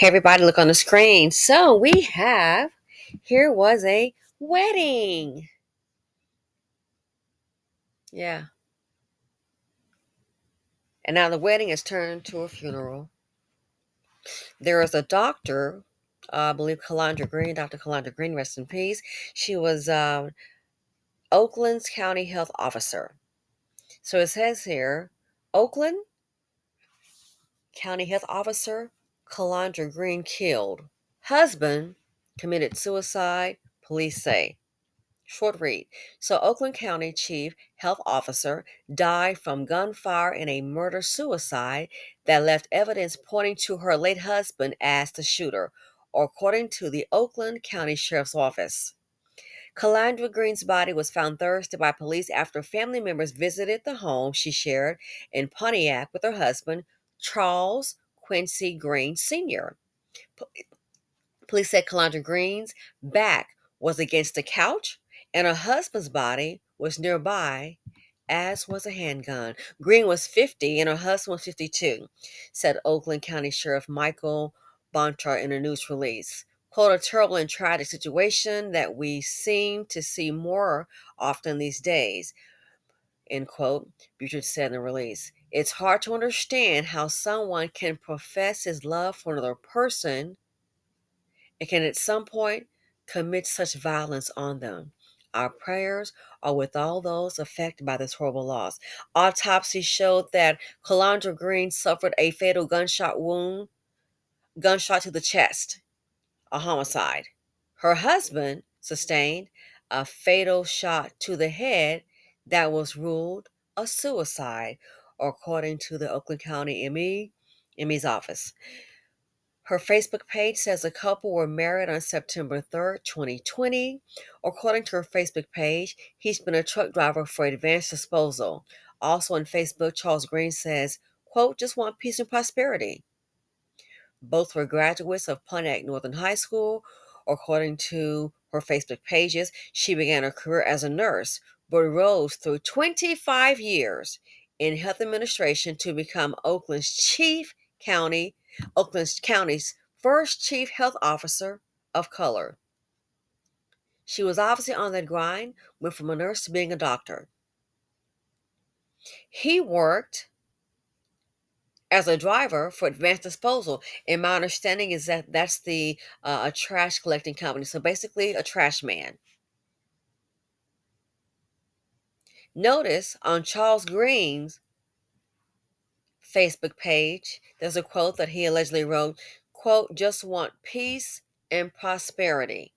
Hey, everybody, look on the screen. So here was a wedding. Yeah. And now the wedding has turned to a funeral. There is a doctor, I believe Calandra Green, Dr. Calandra Green, rest in peace. She was Oakland's county health officer. So it says here, Oakland county health officer Calandra Green killed. Husband committed suicide, police say. Short read. So, Oakland County Chief Health Officer died from gunfire in a murder suicide that left evidence pointing to her late husband as the shooter, according to the Oakland County Sheriff's Office. Calandra Green's body was found Thursday by police after family members visited the home she shared in Pontiac with her husband, Charles Quincy Green Sr. Police said Calandra Green's back was against the couch and her husband's body was nearby, as was a handgun. Green was 50 and her husband was 52, said Oakland County Sheriff Michael Bonchar in a news release. Quote, a terrible and tragic situation that we seem to see more often these days, end quote, Butcher said in the release. It's hard to understand how someone can profess his love for another person and can at some point commit such violence on them. Our prayers are with all those affected by this horrible loss. Autopsy showed that Calandra Green suffered a fatal gunshot to the chest, a homicide. Her husband sustained a fatal shot to the head that was ruled a suicide, according to the Oakland County ME's office. Her Facebook page says the couple were married on September 3rd, 2020. According to her Facebook page, he's been a truck driver for Advanced Disposal. Also on Facebook, Charles Green says, quote, just want peace and prosperity. Both were graduates of Pontiac Northern High School. According to her Facebook pages, she began her career as a nurse, but rose through 25 years in health administration to become Oakland County's first chief health officer of color. She was obviously on that grind, went from a nurse to being a doctor. He worked as a driver for Advanced Disposal, and my understanding is that that's the a trash collecting company. So basically, a trash man. Notice on Charles Green's Facebook page, there's a quote that he allegedly wrote, quote, just want peace and prosperity.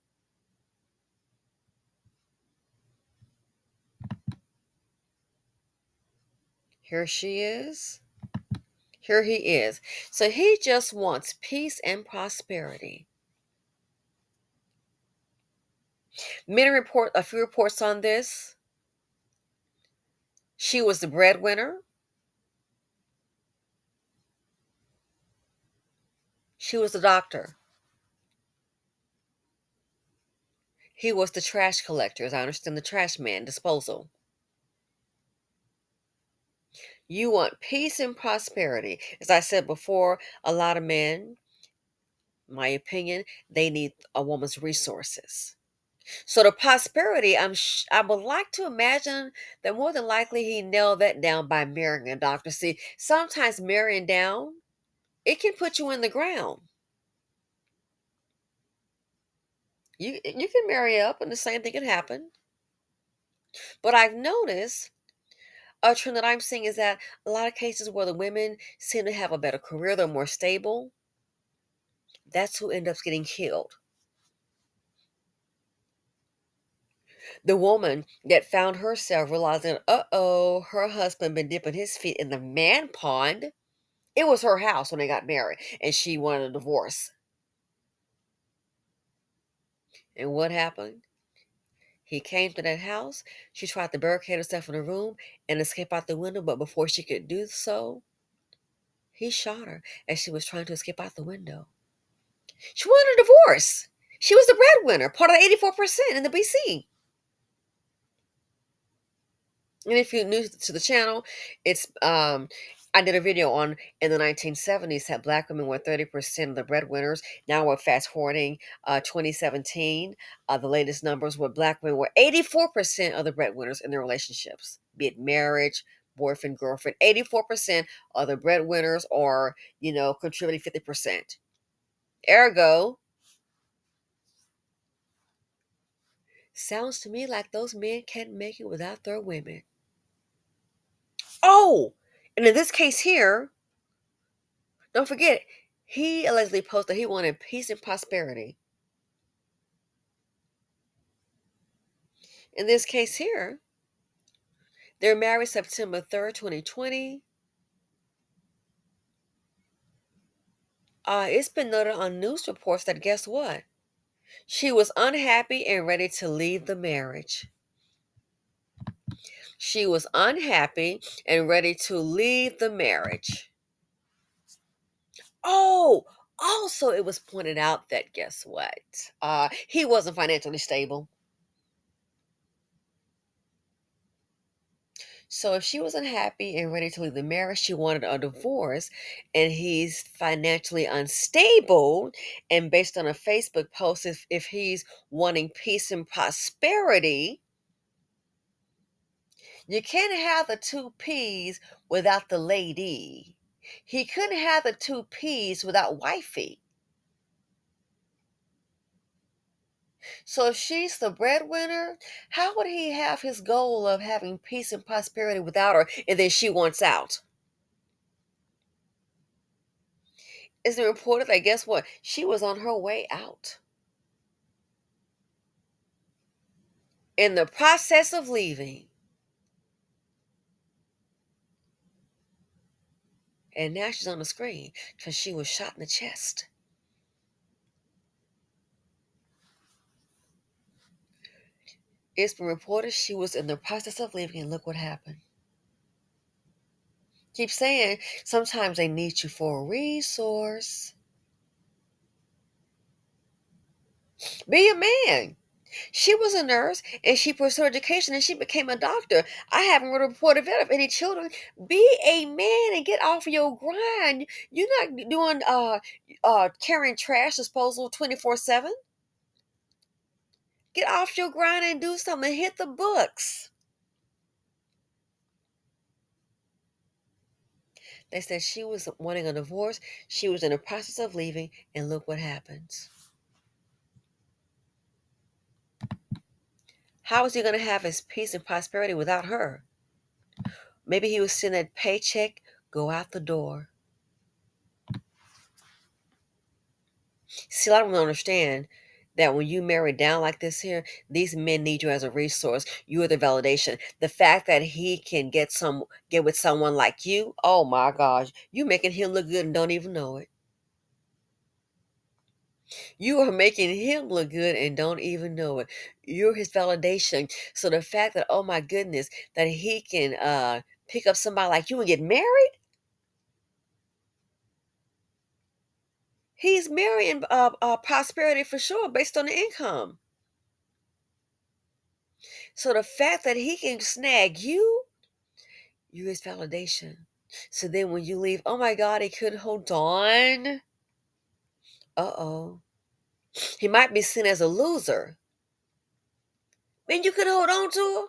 Here she is. Here he is. So he just wants peace and prosperity. A few reports on this. She was the breadwinner. She was the doctor. He was the trash collector, as I understand, the trash man, disposal. You want peace and prosperity. As I said before, a lot of men, my opinion, they need a woman's resources. So the prosperity, I would like to imagine that more than likely he nailed that down by marrying a doctor. See, sometimes marrying down, it can put you in the ground. You can marry up and the same thing can happen. But I've noticed a trend that I'm seeing is that a lot of cases where the women seem to have a better career, they're more stable, that's who ends up getting killed. The woman that found herself realizing, her husband been dipping his feet in the man pond. It was her house when they got married, and she wanted a divorce. And what happened? He came to that house. She tried to barricade herself in a room and escape out the window, but before she could do so, he shot her as she was trying to escape out the window. She wanted a divorce. She was the breadwinner, part of the 84% in the BC. And if you're new to the channel, it's I did a video on in the 1970s that black women were 30% of the breadwinners. Now we're fast forwarding 2017. The latest numbers were black women were 84% of the breadwinners in their relationships, be it marriage, boyfriend, girlfriend. 84% of the breadwinners are, contributing 50%. Ergo, sounds to me like those men can't make it without their women. Oh, and in this case here, don't forget, he allegedly posted he wanted peace and prosperity. In this case here, they're married September 3rd, 2020. It's been noted on news reports that guess what? She was unhappy and ready to leave the marriage. She was unhappy and ready to leave the marriage. Oh, also it was pointed out that guess what? He wasn't financially stable. So if she was unhappy and ready to leave the marriage, she wanted a divorce, and he's financially unstable. And based on a Facebook post, if he's wanting peace and prosperity, you can't have the two P's without the lady. He couldn't have the two P's without wifey. So if she's the breadwinner, how would he have his goal of having peace and prosperity without her, and then she wants out? It's been reported that guess what? She was on her way out. In the process of leaving, and now she's on the screen because she was shot in the chest. It's been reported she was in the process of leaving, and look what happened. Keep saying sometimes they need you for a resource. Be a man. She was a nurse and she pursued education and she became a doctor. I haven't read a report of it of any children. Be a man and get off your grind. You're not doing carrying trash disposal 24/7. Get off your grind and do something. Hit the books. They said she was wanting a divorce. She was in the process of leaving, and look what happens. How is he going to have his peace and prosperity without her? Maybe he was seeing that paycheck go out the door. See, a lot of them don't understand that when you marry down like this here, these men need you as a resource. You are the validation. The fact that he can get with someone like you, oh my gosh, you making him look good and don't even know it. You are making him look good and don't even know it. You're his validation. So the fact that, oh my goodness, that he can pick up somebody like you and get married, he's marrying prosperity for sure based on the income. So the fact that he can snag you his validation. So then when you leave, oh my God, he couldn't hold on. Uh-oh. He might be seen as a loser. Man, you could hold on to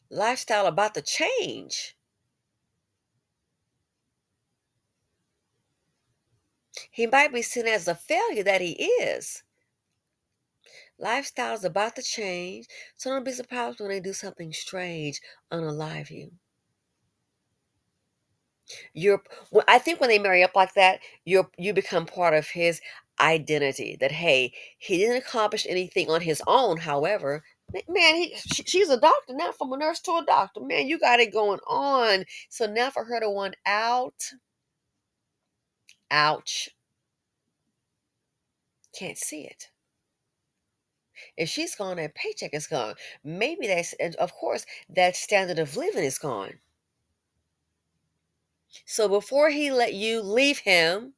her. Lifestyle about to change. He might be seen as a failure that he is. Lifestyle's about to change, so don't be surprised when they do something strange, unalive you. I think when they marry up like that, you become part of his identity. That hey, he didn't accomplish anything on his own. However, man, she's a doctor now, from a nurse to a doctor. Man, you got it going on. So now for her to want out, ouch, can't see it. If she's gone, that paycheck is gone. Maybe that's, and of course, that standard of living is gone. So before he let you leave him,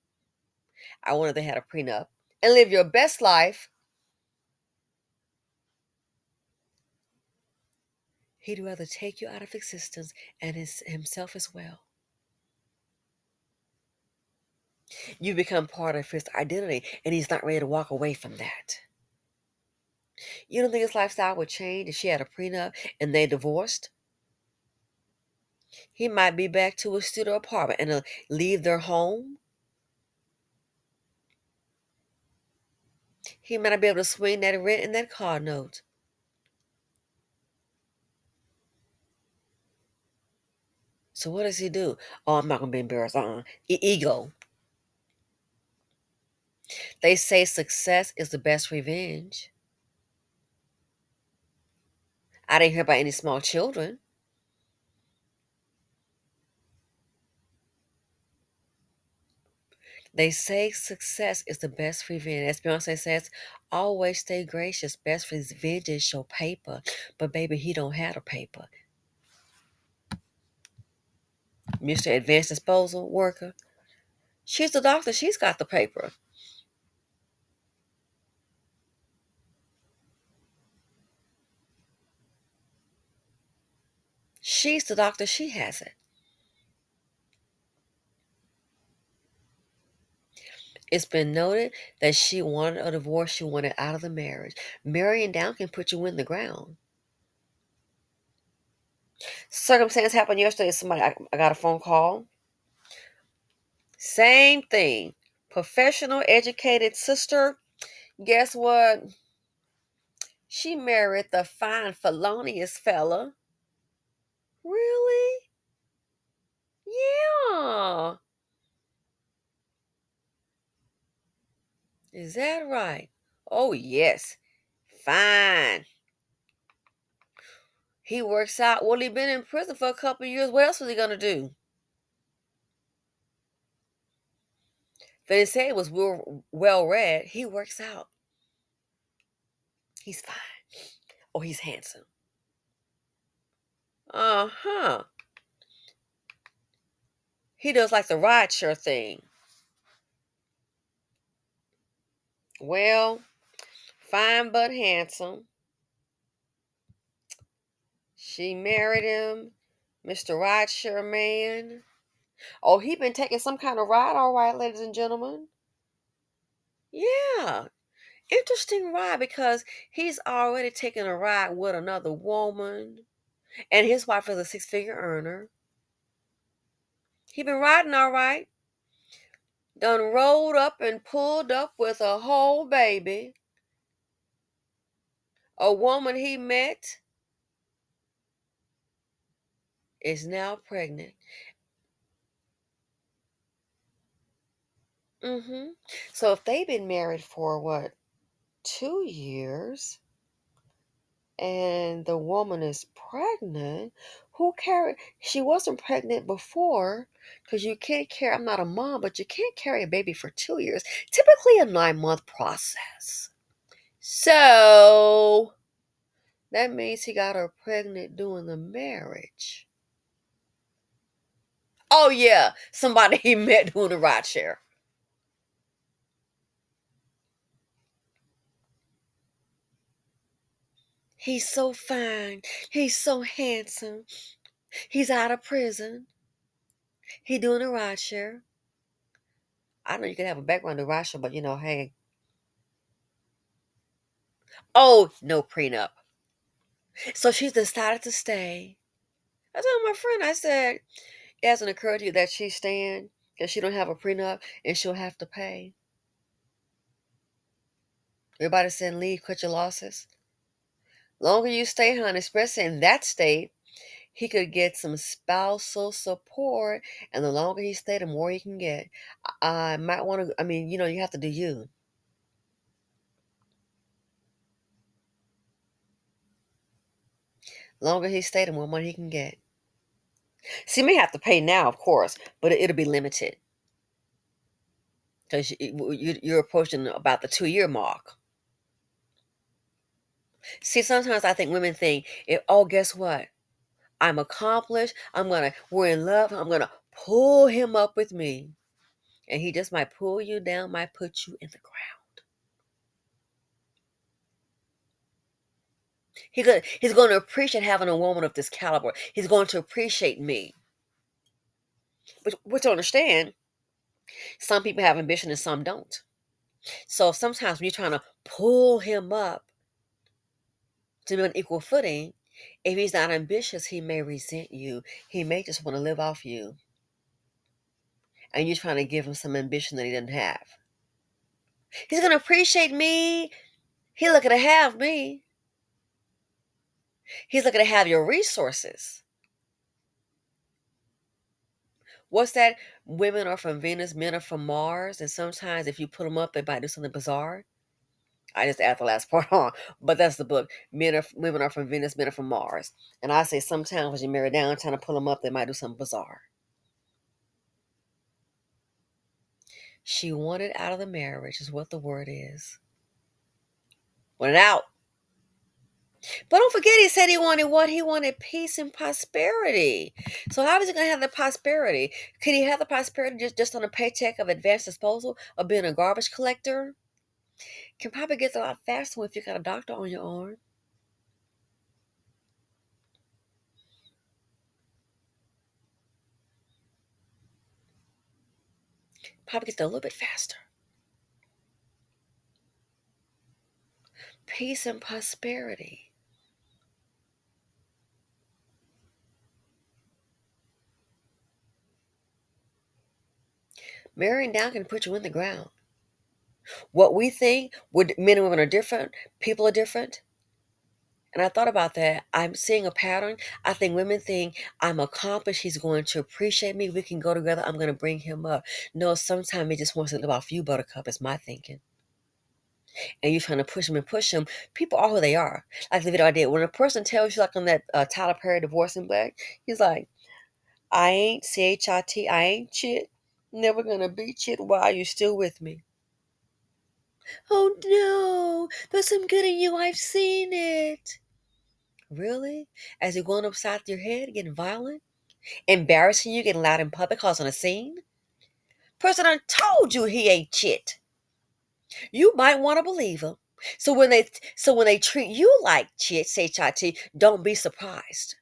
I wanted they had a prenup and live your best life. He'd rather take you out of existence and himself as well. You become part of his identity, and he's not ready to walk away from that. You don't think his lifestyle would change if she had a prenup and they divorced? He might be back to a studio apartment and leave their home. He might not be able to swing that rent and that car note. So what does he do? Oh, I'm not gonna be embarrassed. Ego. They say success is the best revenge. I didn't hear about any small children. They say success is the best revenge. As Beyonce says, always stay gracious. Best revenge is your paper. But baby, he don't have the paper. Mr. Advanced Disposal Worker. She's the doctor. She's got the paper. She's the doctor. She has it. It's been noted that she wanted a divorce. She wanted out of the marriage. Marrying down can put you in the ground. Circumstance happened yesterday. I got a phone call. Same thing. Professional, educated sister. Guess what? She married the fine, felonious fella. Really? Yeah. Is that right? Oh, yes. Fine. He works out. Well, he been in prison for a couple of years. What else was he going to do? They say it was well read. He works out. He's fine. Oh, he's handsome. Uh-huh. He does like the rideshare thing. Well, fine but handsome. She married him, Mr. Rideshare Man. Oh, he been taking some kind of ride, all right, ladies and gentlemen. Yeah, interesting ride because he's already taken a ride with another woman, and his wife is a six-figure earner. He been riding all right. Done rolled up and pulled up with a whole baby. A woman he met is now pregnant. Mm-hmm. So if they've been married for what, 2 years, and the woman is pregnant, who carried? She wasn't pregnant before, because you can't carry. I'm not a mom, but you can't carry a baby for 2 years. Typically a 9-month process. So that means he got her pregnant during the marriage. Oh yeah, somebody he met doing the ride share. He's so fine. He's so handsome. He's out of prison. He doing a ride share. I know you can have a background in ride share, but hey. Oh, no prenup. So she decided to stay. I told my friend, I said, it hasn't occurred to you that she's staying because she don't have a prenup and she'll have to pay. Everybody saying leave, cut your losses. Longer you stay, honey, especially in that state, he could get some spousal support, and the longer he stay, the more he can get. I might want to. I mean, you have to do you. Longer he stay, the more money he can get. So you may have to pay now, of course, but it'll be limited because you're approaching about the 2-year mark. See, sometimes I think women think, oh, guess what? I'm accomplished. We're in love. I'm gonna pull him up with me, and he just might pull you down, might put you in the ground. He's going to appreciate having a woman of this caliber. He's going to appreciate me. But you understand? Some people have ambition and some don't. So sometimes when you're trying to pull him up to be on equal footing, if he's not ambitious, he may resent you. He may just want to live off you. And you're trying to give him some ambition that he didn't have. He's going to appreciate me. He's looking to have me. He's looking to have your resources. What's that? Women are from Venus, men are from Mars. And sometimes if you put them up, they might do something bizarre. I just add the last part on, but that's the book. Women are from Venus, men are from Mars. And I say sometimes when you marry down, trying to pull them up, they might do something bizarre. She wanted out of the marriage, is what the word is. Wanted out. But don't forget, he said he wanted what? He wanted peace and prosperity. So how is he going to have the prosperity? Could he have the prosperity just on a paycheck of advanced disposal of being a garbage collector? Can probably get a lot faster if you got a doctor on your arm. Probably gets there a little bit faster. Peace and prosperity. Marrying down can put you in the ground. What we think, men and women are different, people are different. And I thought about that. I'm seeing a pattern. I think women think I'm accomplished. He's going to appreciate me. We can go together. I'm going to bring him up. No, sometimes he just wants to live off you, buttercup, is my thinking. And you're trying to push him and push him. People are who they are. Like the video I did. When a person tells you, like on that Tyler Perry Divorcing Black, he's like, I ain't CHIT, I ain't chit. Never going to be chit. Why are you still with me? Oh no, there's some good in you. I've seen it. Really? As you're going upside your head, getting violent, embarrassing you, getting loud in public, causing a scene? Person done told you he ain't shit. You might want to believe him. So when they treat you like shit, say HIT, don't be surprised.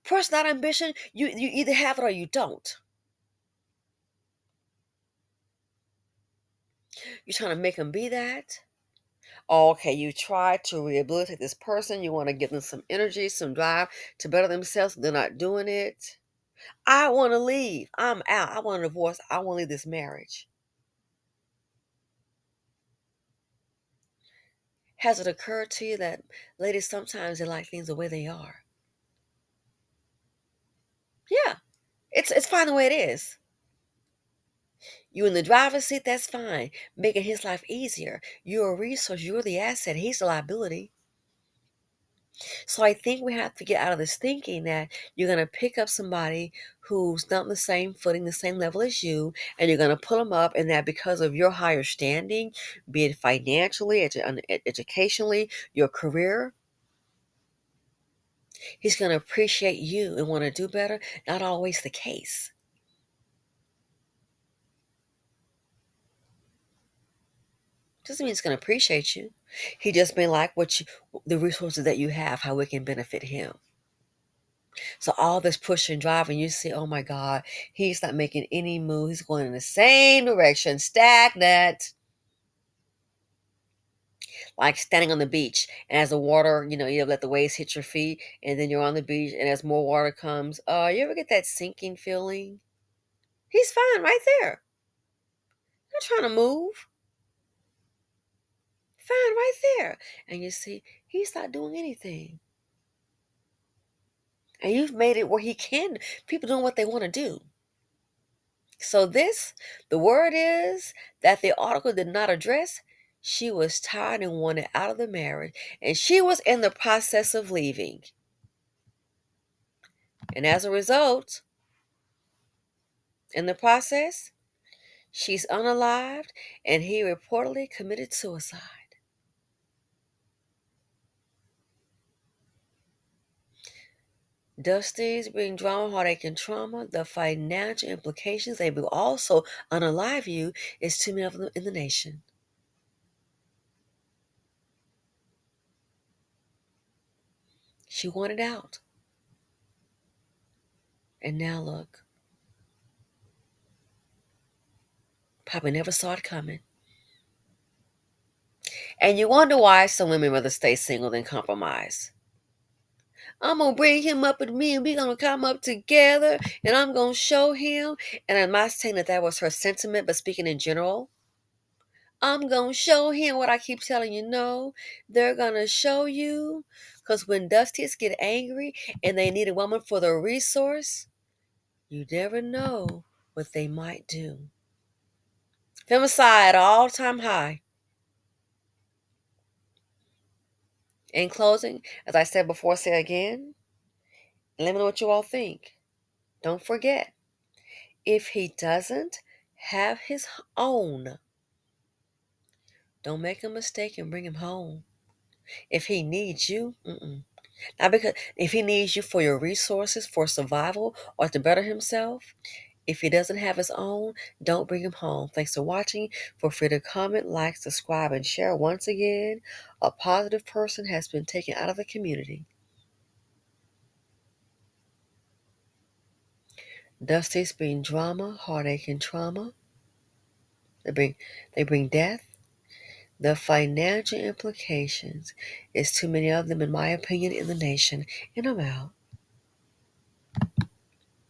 Personal ambition, you either have it or you don't. You're trying to make him be that. Oh, okay, you try to rehabilitate this person. You want to give them some energy, some drive to better themselves. They're not doing it. I want to leave. I'm out. I want a divorce. I want to leave this marriage. Has it occurred to you that ladies sometimes they like things the way they are? Yeah, it's fine the way it is. You in the driver's seat, that's fine. Making his life easier. You're a resource. You're the asset. He's the liability. So I think we have to get out of this thinking that you're going to pick up somebody who's not on the same footing, the same level as you, and you're going to pull them up, and that because of your higher standing, be it financially, educationally, your career, he's going to appreciate you and want to do better. Not always the case. Doesn't mean he's going to appreciate you. He just may like the resources that you have, how it can benefit him. So all this push and drive, and you see, oh my God, he's not making any move. He's going in the same direction, stagnant. Like standing on the beach, and as the water, you let the waves hit your feet, and then you're on the beach, and as more water comes, you ever get that sinking feeling? He's fine right there. Not trying to move. Fine right there. And you see, he's not doing anything. And you've made it where he can. People doing what they want to do. So the word is that the article did not address. She was tired and wanted out of the marriage. And she was in the process of leaving. And as a result, in the process, she's unalived and he reportedly committed suicide. Dusty's bring drama, heartache, and trauma. The financial implications, they will also unalive you, is too many of them in the nation. She wanted out. And now look. Probably never saw it coming. And you wonder why some women rather stay single than compromise. I'm gonna bring him up with me and we're gonna come up together and I'm gonna show him. And I'm not saying that that was her sentiment, but speaking in general, I'm gonna show him what I keep telling you. No, they're gonna show you. Because when Dusties get angry and they need a woman for the resource, you never know what they might do. Femicide all time high. In closing, as I said before, say again, let me know what you all think. Don't forget, if he doesn't have his own, don't make a mistake and bring him home. If he needs you, not because if he needs you for your resources, for survival, or to better himself, if he doesn't have his own, don't bring him home. Thanks for watching. Feel free to comment, like, subscribe, and share. Once again, a positive person has been taken out of the community. Dusty's bring drama, heartache, and trauma. They bring death. The financial implications is too many of them, in my opinion, in the nation. And I'm out.